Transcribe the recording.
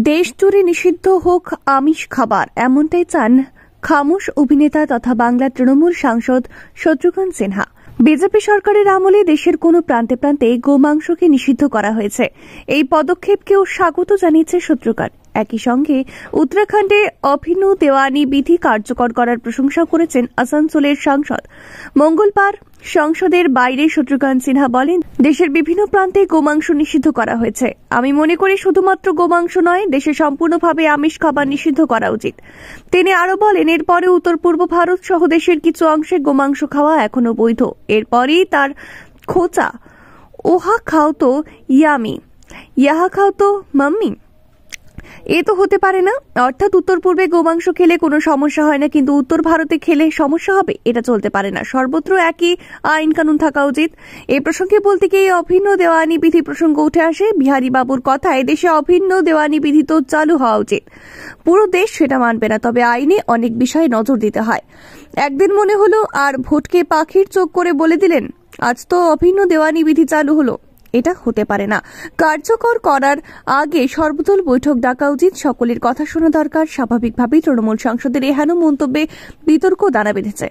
দেশ জুড়ে নিষিদ্ধ হোক আমিষ খাবার, এমনটাই চান খামোশ অভিনেতা তথা বাংলার তৃণমূল সাংসদ শত্রুঘ্ন সিনহা। বিজেপি সরকারের আমলে দেশের কোনো প্রান্তে প্রান্তে গোমাংসকে নিষিদ্ধ করা হয়েছে। এই পদক্ষেপকেও স্বাগত জানিয়েছে শত্রুঘ্ন। একই সঙ্গে উত্তরাখণ্ডে অভিন্ন দেওয়ানি বিধি কার্যকর করার প্রশংসা করেছেন আসানসোলের সাংসদ। মঙ্গলবার সংসদের বাইরে শত্রুঘ্ন সিনহা বলেন, দেশের বিভিন্ন প্রান্তে গোমাংস নিষিদ্ধ করা হয়েছে। আমি মনে করি শুধুমাত্র গোমাংস নয়, দেশে সম্পূর্ণভাবে আমিষ খাবার নিষিদ্ধ করা উচিত। তিনি আরো বলেন, এরপরে উত্তর পূর্ব ভারত সহ দেশের কিছু অংশে গোমাংস খাওয়া এখনো বৈধ। এরপরই তার খোঁচা, ওহা খাও তো ইয়ামি, ইয়াহা খাও তো মাম্মি। এ তো হতে পারে না। অর্থাৎ উত্তর পূর্বে গোমাংস খেলে কোনো সমস্যা হয় না, কিন্তু উত্তর ভারতে খেলে সমস্যা হবে, এটা চলতে পারে না। সর্বত্র একই আইন কানুন থাকা উচিত। এই প্রসঙ্গে বলতে গিয়ে অভিন্ন দেওয়ানি বিধি প্রসঙ্গ উঠে আসে। বিহারী বাবুর কথায়, দেশে অভিন্ন দেওয়ানি বিধি তো চালু হওয়া উচিত। পুরো দেশ সেটা মানবে না, তবে আইনে অনেক বিষয়ে নজর দিতে হয়। একদিন মনে হলো আর ভোটকে পাখির চোখ করে বলে দিলেন, আজ তো অভিন্ন দেওয়ানি বিধি চালু হলো। এটা হতে পারে না। কার্যকর করার আগে সর্বদল বৈঠক ডাকা উচিত। সকলের কথা শোনা দরকার। স্বাভাবিকভাবেই তৃণমূল সাংসদের এহেন মন্তব্যে বিতর্ক দানা বেঁধেছে।